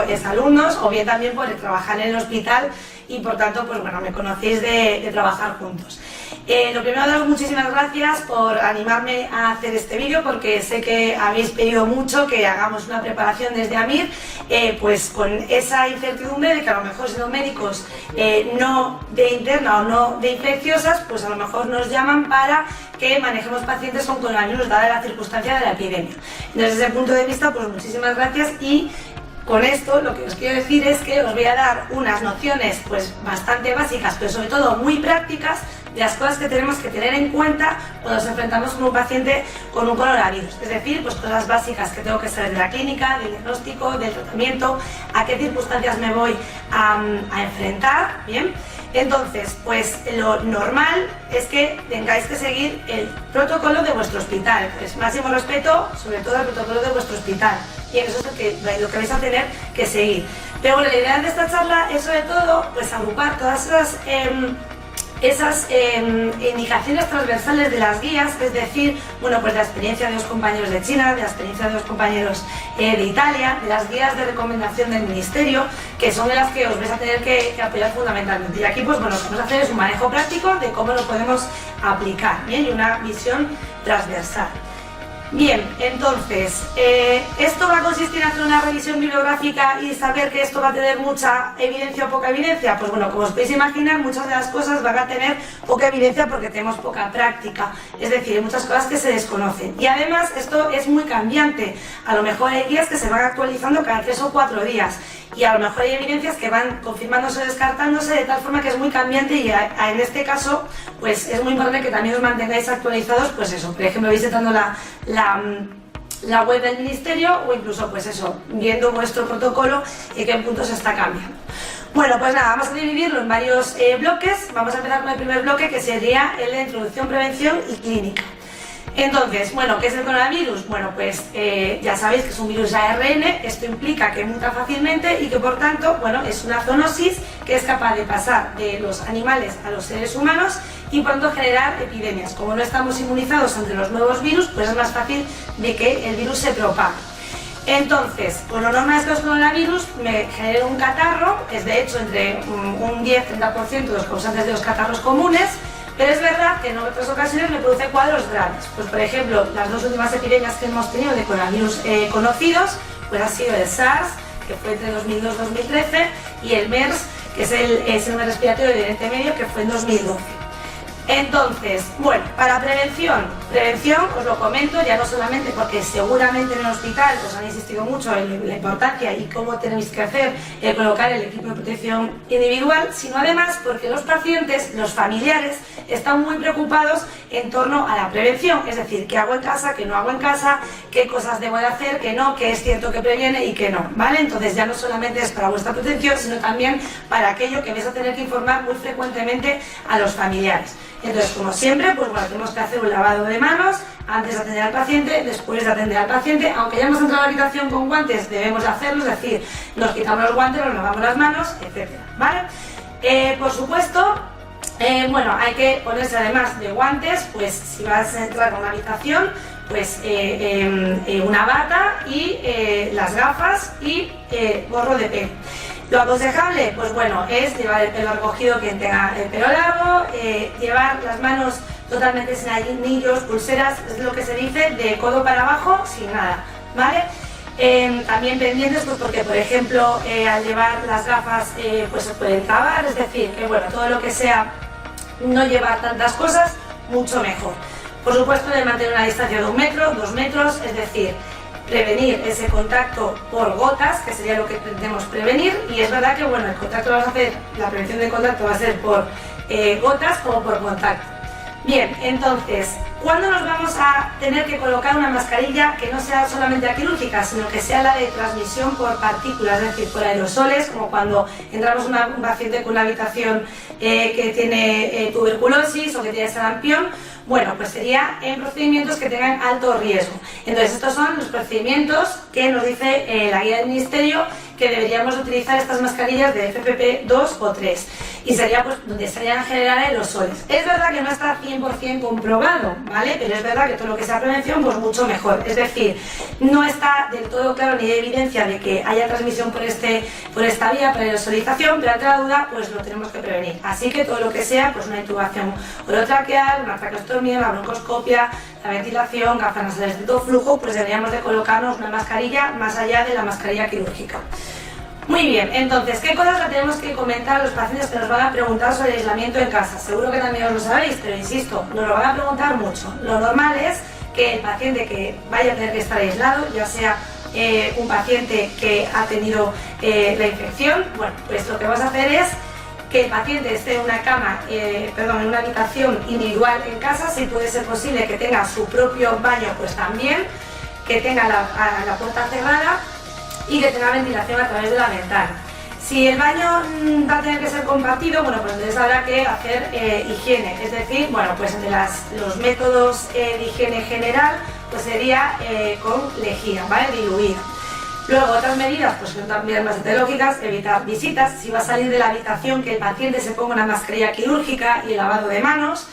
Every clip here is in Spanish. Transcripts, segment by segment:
exalumnos o bien también por trabajar en el hospital y por tanto, pues bueno, me conocéis de trabajar juntos. Lo primero, daros muchísimas gracias por animarme a hacer este vídeo, porque sé que habéis pedido mucho que hagamos una preparación desde AMIR, pues con esa incertidumbre de que a lo mejor siendo médicos no de interna o no de infecciosas, pues a lo mejor nos llaman para que manejemos pacientes con coronavirus dada la circunstancia de la epidemia. Entonces, desde ese punto de vista, pues muchísimas gracias, y con esto lo que os quiero decir es que os voy a dar unas nociones pues bastante básicas, pero sobre todo muy prácticas, de las cosas que tenemos que tener en cuenta cuando nos enfrentamos con un paciente con un coronavirus. Es decir, pues cosas básicas que tengo que saber de la clínica, del diagnóstico, del tratamiento, a qué circunstancias me voy a enfrentar, ¿bien? Entonces, pues lo normal es que tengáis que seguir el protocolo de vuestro hospital. Pues máximo respeto, sobre todo el protocolo de vuestro hospital. Y eso es lo que vais a tener que seguir. Pero bueno, la idea de esta charla es sobre todo pues agrupar todas esas indicaciones transversales de las guías, es decir, bueno, pues la experiencia de los compañeros de China, de la experiencia de los compañeros de Italia, de las guías de recomendación del Ministerio, que son de las que os vais a tener que apoyar fundamentalmente. Y aquí, pues bueno, lo que vamos a hacer es un manejo práctico de cómo lo podemos aplicar, ¿bien? Y una visión transversal. Bien, entonces, ¿esto va a consistir en hacer una revisión bibliográfica y saber que esto va a tener mucha evidencia o poca evidencia? Pues bueno, como os podéis imaginar, muchas de las cosas van a tener poca evidencia porque tenemos poca práctica, es decir, hay muchas cosas que se desconocen. Y además, esto es muy cambiante, a lo mejor hay guías que se van actualizando cada 3 o 4 días. Y a lo mejor hay evidencias que van confirmándose o descartándose de tal forma que es muy cambiante, y en este caso pues es muy importante que también os mantengáis actualizados, pues eso, por ejemplo, visitando la web del Ministerio o incluso pues eso, viendo vuestro protocolo y qué puntos está cambiando. Bueno, pues nada, vamos a dividirlo en varios bloques. Vamos a empezar con el primer bloque, que sería el de introducción, prevención y clínica. Entonces, bueno, ¿qué es el coronavirus? Bueno, pues ya sabéis que es un virus ARN, esto implica que muta fácilmente y que por tanto, bueno, es una zoonosis que es capaz de pasar de los animales a los seres humanos y por tanto generar epidemias. Como no estamos inmunizados ante los nuevos virus, pues es más fácil de que el virus se propague. Entonces, pues lo normal es que los coronavirus me generen un catarro, es de hecho entre un 10-30% de los causantes de los catarros comunes. Pero es verdad que en otras ocasiones me produce cuadros graves. Pues por ejemplo, las 2 últimas epidemias que hemos tenido de coronavirus conocidos, pues ha sido el SARS, que fue entre 2002 y 2013, y el MERS, que es el síndrome respiratorio de Oriente Medio, que fue en 2012. Entonces, bueno, para prevención os lo comento, ya no solamente porque seguramente en el hospital os han insistido mucho en la importancia y cómo tenéis que hacer colocar el equipo de protección individual, sino además porque los pacientes, los familiares, están muy preocupados en torno a la prevención, es decir, qué hago en casa, qué no hago en casa, qué cosas debo de hacer, qué no, qué es cierto que previene y qué no, ¿vale? Entonces ya no solamente es para vuestra protección, sino también para aquello que vais a tener que informar muy frecuentemente a los familiares. Entonces, como siempre, pues bueno, tenemos que hacer un lavado de manos antes de atender al paciente, después de atender al paciente. Aunque ya hemos entrado a la habitación con guantes, debemos hacerlo, es decir, nos quitamos los guantes, nos lavamos las manos, etc. ¿Vale? Por supuesto, bueno, hay que ponerse además de guantes, pues si vas a entrar a una habitación, pues una bata y las gafas y gorro de pelo. Lo aconsejable, pues bueno, es llevar el pelo recogido quien tenga el pelo largo, llevar las manos totalmente sin anillos, pulseras, es lo que se dice, de codo para abajo, sin nada, ¿vale? También pendientes, pues porque por ejemplo al llevar las gafas pues se pueden trabar, es decir, que bueno, todo lo que sea no llevar tantas cosas, mucho mejor. Por supuesto, de mantener una distancia de 1 metro, 2 metros, es decir, prevenir ese contacto por gotas, que sería lo que pretendemos prevenir, y es verdad que bueno, el contacto lo vamos a hacer, la prevención del contacto va a ser por gotas como por contacto. Bien, entonces, ¿cuándo nos vamos a tener que colocar una mascarilla que no sea solamente la quirúrgica, sino que sea la de transmisión por partículas, es decir, por aerosoles, como cuando entramos un paciente con una habitación que tiene tuberculosis o que tiene sarampión? Bueno, pues sería en procedimientos que tengan alto riesgo. Entonces, estos son los procedimientos que nos dice la guía del Ministerio que deberíamos utilizar estas mascarillas de FFP2 o 3. y sería pues donde estarían en general aerosoles. Es verdad que no está 100% comprobado, ¿vale? Pero es verdad que todo lo que sea prevención, pues mucho mejor. Es decir, no está del todo claro ni hay evidencia de que haya transmisión por esta vía, por aerosolización, pero ante la duda, pues lo tenemos que prevenir. Así que todo lo que sea, pues una intubación orotraqueal, una traqueostomía, una broncoscopia, la ventilación, gafas nasales de alto flujo, pues deberíamos de colocarnos una mascarilla más allá de la mascarilla quirúrgica. Muy bien, entonces, ¿qué cosas le tenemos que comentar a los pacientes que nos van a preguntar sobre el aislamiento en casa? Seguro que también os lo sabéis, pero insisto, nos lo van a preguntar mucho. Lo normal es que el paciente que vaya a tener que estar aislado, ya sea un paciente que ha tenido la infección, bueno, pues lo que vas a hacer es que el paciente esté en una cama, en una habitación individual en casa, si puede ser posible que tenga su propio baño, pues también, que tenga la puerta cerrada y que tenga ventilación a través de la ventana. Si el baño va a tener que ser compartido, bueno, pues entonces habrá que hacer higiene, es decir, bueno, pues entre los métodos de higiene general, pues sería con lejía, ¿vale? Diluida. Luego, otras medidas, pues son también más lógicas, evitar visitas, si va a salir de la habitación, que el paciente se ponga una mascarilla quirúrgica y el lavado de manos.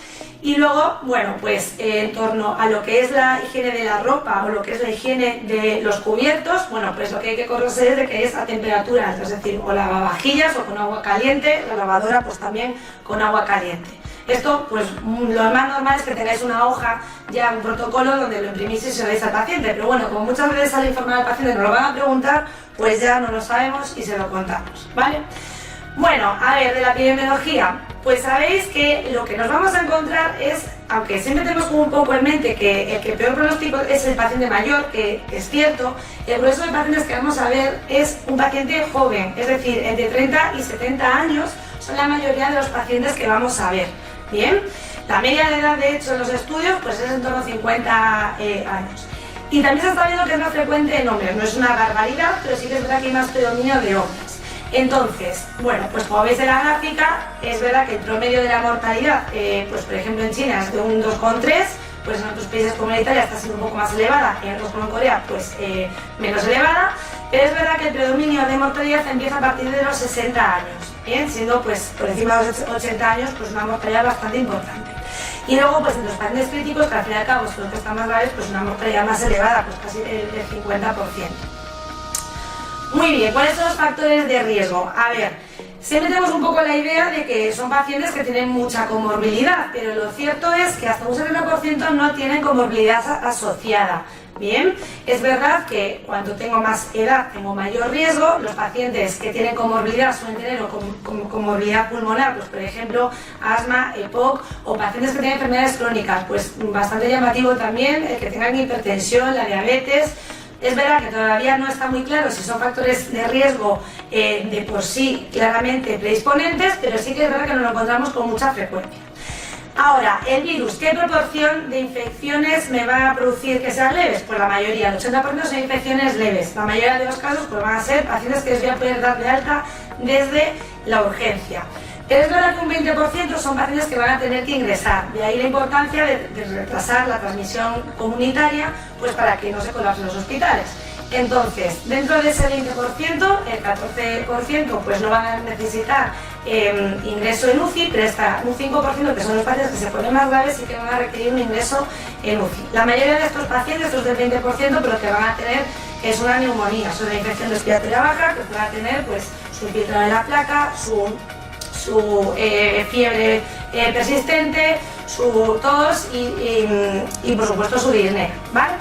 Y luego, bueno, pues en torno a lo que es la higiene de la ropa o lo que es la higiene de los cubiertos, bueno, pues lo que hay que correrse es de que es a temperatura alta, es decir, o lavavajillas o con agua caliente, la lavadora pues también con agua caliente. Esto, pues lo más normal es que tengáis una hoja, ya un protocolo donde lo imprimís y se lo dais al paciente, pero bueno, como muchas veces al informar al paciente nos lo van a preguntar, pues ya no lo sabemos y se lo contamos, ¿vale? Bueno, a ver, de la epidemiología, pues sabéis que lo que nos vamos a encontrar es, aunque siempre tenemos como un poco en mente que el que peor pronóstico es el paciente mayor, que es cierto, el grueso de pacientes que vamos a ver es un paciente joven, es decir, entre 30 y 70 años son la mayoría de los pacientes que vamos a ver. Bien, la media de edad de hecho en los estudios pues es en torno a 50 años. Y también se está viendo que es más frecuente en hombres, no es una barbaridad, pero sí que es verdad que hay más predominio de hombres. Entonces, bueno, pues como veis en la gráfica, es verdad que el promedio de la mortalidad, pues por ejemplo en China es de un 2,3, pues en otros países como en Italia está siendo un poco más elevada, y en otros como en Corea pues menos elevada, pero es verdad que el predominio de mortalidad empieza a partir de los 60 años, ¿bien? Siendo pues por encima de los 80 años pues una mortalidad bastante importante. Y luego pues en los pacientes críticos, que al fin y al cabo son los que están más graves, pues una mortalidad más elevada, pues casi del 50%. Muy bien, ¿cuáles son los factores de riesgo? A ver, siempre tenemos un poco la idea de que son pacientes que tienen mucha comorbilidad, pero lo cierto es que hasta un 70% no tienen comorbilidad asociada. Bien, es verdad que cuando tengo más edad tengo mayor riesgo. Los pacientes que tienen comorbilidad suelen tener comorbilidad pulmonar, pues por ejemplo asma, EPOC, o pacientes que tienen enfermedades crónicas, pues bastante llamativo también el que tengan hipertensión, la diabetes. Es verdad que todavía no está muy claro si son factores de riesgo de por sí claramente predisponentes, pero sí que es verdad que nos lo encontramos con mucha frecuencia. Ahora, el virus, ¿qué proporción de infecciones me va a producir que sean leves? Pues la mayoría, el 80% son infecciones leves. La mayoría de los casos pues van a ser pacientes que les voy a poder dar de alta desde la urgencia. Pero es verdad que un 20% son pacientes que van a tener que ingresar, de ahí la importancia de retrasar la transmisión comunitaria pues para que no se colapsen los hospitales. Entonces, dentro de ese 20%, el 14% pues no van a necesitar ingreso en UCI, pero está un 5% que son los pacientes que se ponen más graves y que van a requerir un ingreso en UCI. La mayoría de estos pacientes, estos del 20%, pero que van a tener es una neumonía, es una infección respiratoria baja, que van a tener pues su infiltrado de la placa, su fiebre persistente, su tos y por supuesto su disnea, ¿vale?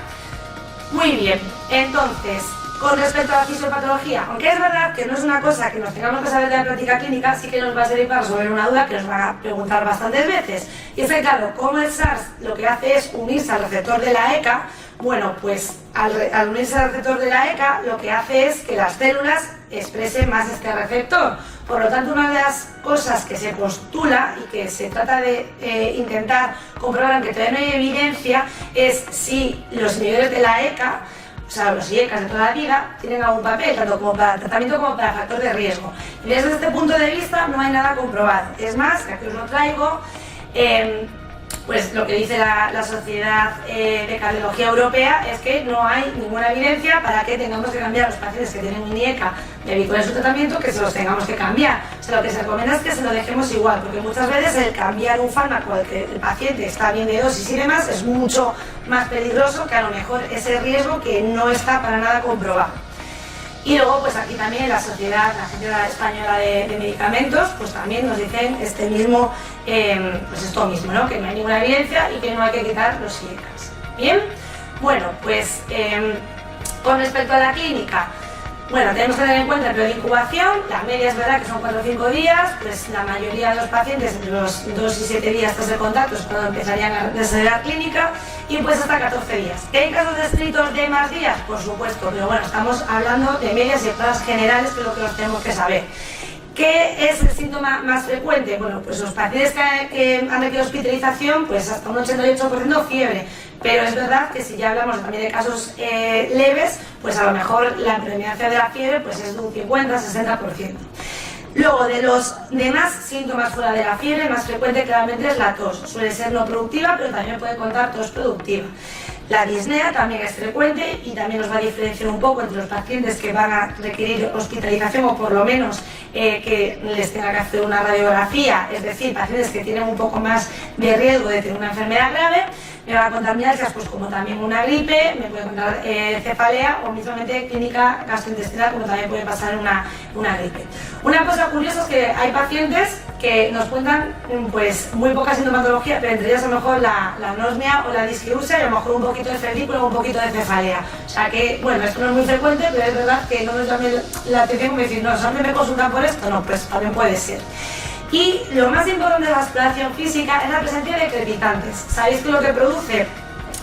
Muy bien, entonces, con respecto a la fisiopatología, aunque es verdad que no es una cosa que nos tengamos que saber de la práctica clínica, sí que nos va a servir para resolver una duda que nos van a preguntar bastantes veces. Y es que claro, como el SARS lo que hace es unirse al receptor de la ECA, bueno, pues al unirse al receptor de la ECA lo que hace es que las células expresen más este receptor. Por lo tanto, una de las cosas que se postula y que se trata de intentar comprobar, aunque todavía no hay evidencia, es si los inhibidores de la ECA, o sea, los IECAs de toda la vida, tienen algún papel, tanto como para tratamiento como para factor de riesgo. Y desde este punto de vista no hay nada comprobado. Es más, que aquí os lo traigo, pues lo que dice la Sociedad de Cardiología Europea es que no hay ninguna evidencia para que tengamos que cambiar a los pacientes que tienen un IECA y habitual en su tratamiento, que se los tengamos que cambiar. O sea, lo que se recomienda es que se lo dejemos igual, porque muchas veces el cambiar un fármaco al que el paciente está bien de dosis y demás es mucho más peligroso que a lo mejor ese riesgo que no está para nada comprobado. Y luego, pues aquí también la Agencia Española de Medicamentos, pues también nos dicen pues esto mismo, ¿no? Que no hay ninguna evidencia y que no hay que quitar los IECAs. Bien, bueno, pues con respecto a la clínica, bueno, tenemos que tener en cuenta el periodo de incubación, la media es verdad que son 4 o 5 días, pues la mayoría de los pacientes entre los 2 y 7 días tras el contacto es cuando empezarían a desarrollar clínica y pues hasta 14 días. ¿Hay casos descritos de más días? Por supuesto, pero bueno, estamos hablando de medias y pruebas generales, que es lo que nos tenemos que saber. ¿Qué es el síntoma más frecuente? Bueno, pues los pacientes que han requerido hospitalización, pues hasta un 88% fiebre. Pero es verdad que si ya hablamos también de casos leves, pues a lo mejor la predominancia de la fiebre pues es de un 50-60%. Luego, de los demás síntomas fuera de la fiebre, más frecuente claramente es la tos. Suele ser no productiva, pero también puede contar tos productiva. La disnea también es frecuente y también nos va a diferenciar un poco entre los pacientes que van a requerir hospitalización o por lo menos que les tenga que hacer una radiografía, es decir, pacientes que tienen un poco más de riesgo de tener una enfermedad grave. Me va a contar mialgias, pues como también una gripe, me puede contar cefalea o mismamente clínica gastrointestinal, como también puede pasar una gripe. Una cosa curiosa es que hay pacientes que nos cuentan pues muy poca sintomatología, pero entre ellas a lo mejor la anosmia o la disquiusia y a lo mejor un poquito de febrícula o un poquito de cefalea. O sea que, bueno, esto no es muy frecuente, pero es verdad que no nos llame la atención como decir, no, solamente me consultan por esto, no, pues también puede ser. Y lo más importante de la exploración física es la presencia de crepitantes. Sabéis que lo que produce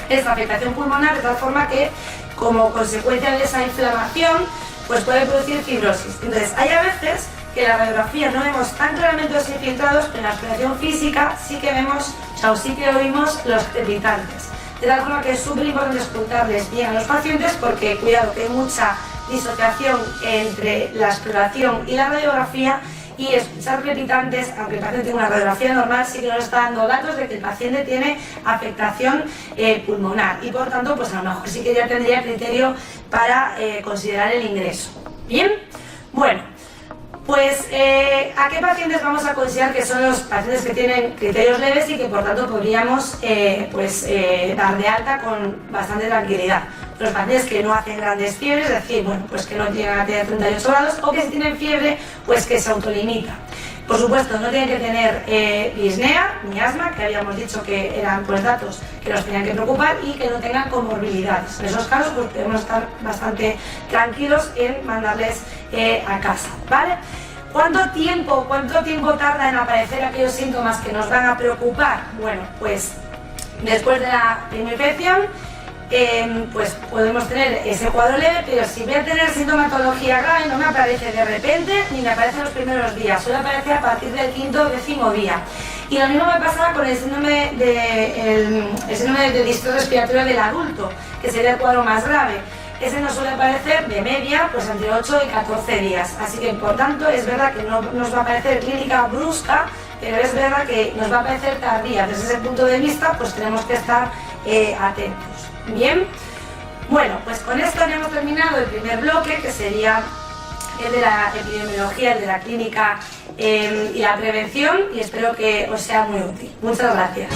es la afectación pulmonar de tal forma que, como consecuencia de esa inflamación, pues puede producir fibrosis. Entonces, hay a veces que en la radiografía no vemos tan claramente los infiltrados, pero en la exploración física sí que vemos, o sí que oímos los crepitantes. De tal forma que es súper importante escucharles bien a los pacientes porque, cuidado, que hay mucha disociación entre la exploración y la radiografía. Y escuchar crepitantes, aunque el paciente tenga una radiografía normal, sí que nos está dando datos de que el paciente tiene afectación pulmonar y por tanto, pues a lo mejor sí que ya tendría criterio para considerar el ingreso. Bien, bueno, pues ¿a qué pacientes vamos a considerar que son los pacientes que tienen criterios leves y que por tanto podríamos dar de alta con bastante tranquilidad? Los pacientes que no hacen grandes fiebres, es decir, bueno, pues que no llegan a tener 38 grados o que si tienen fiebre, pues que se autolimita. Por supuesto, no tienen que tener disnea ni asma, que habíamos dicho que eran pues datos que nos tenían que preocupar y que no tengan comorbilidades. En esos casos, pues podemos estar bastante tranquilos en mandarles a casa, ¿vale? ¿Cuánto tiempo tarda en aparecer aquellos síntomas que nos van a preocupar? Bueno, pues después de la primera infección, pues podemos tener ese cuadro leve, pero si voy a tener sintomatología grave no me aparece de repente ni me aparece en los primeros días, suele aparecer a partir del 5º o 10º día. Y lo mismo me pasaba con el síndrome de distrés respiratorio del adulto, que sería el cuadro más grave. Ese nos suele aparecer de media pues entre 8 y 14 días, así que por tanto es verdad que no nos va a aparecer clínica brusca, pero es verdad que nos va a aparecer tardía. Desde ese punto de vista pues tenemos que estar atentos. Bien, bueno, pues con esto ya hemos terminado el primer bloque, que sería el de la epidemiología, el de la clínica y la prevención, y espero que os sea muy útil. Muchas gracias.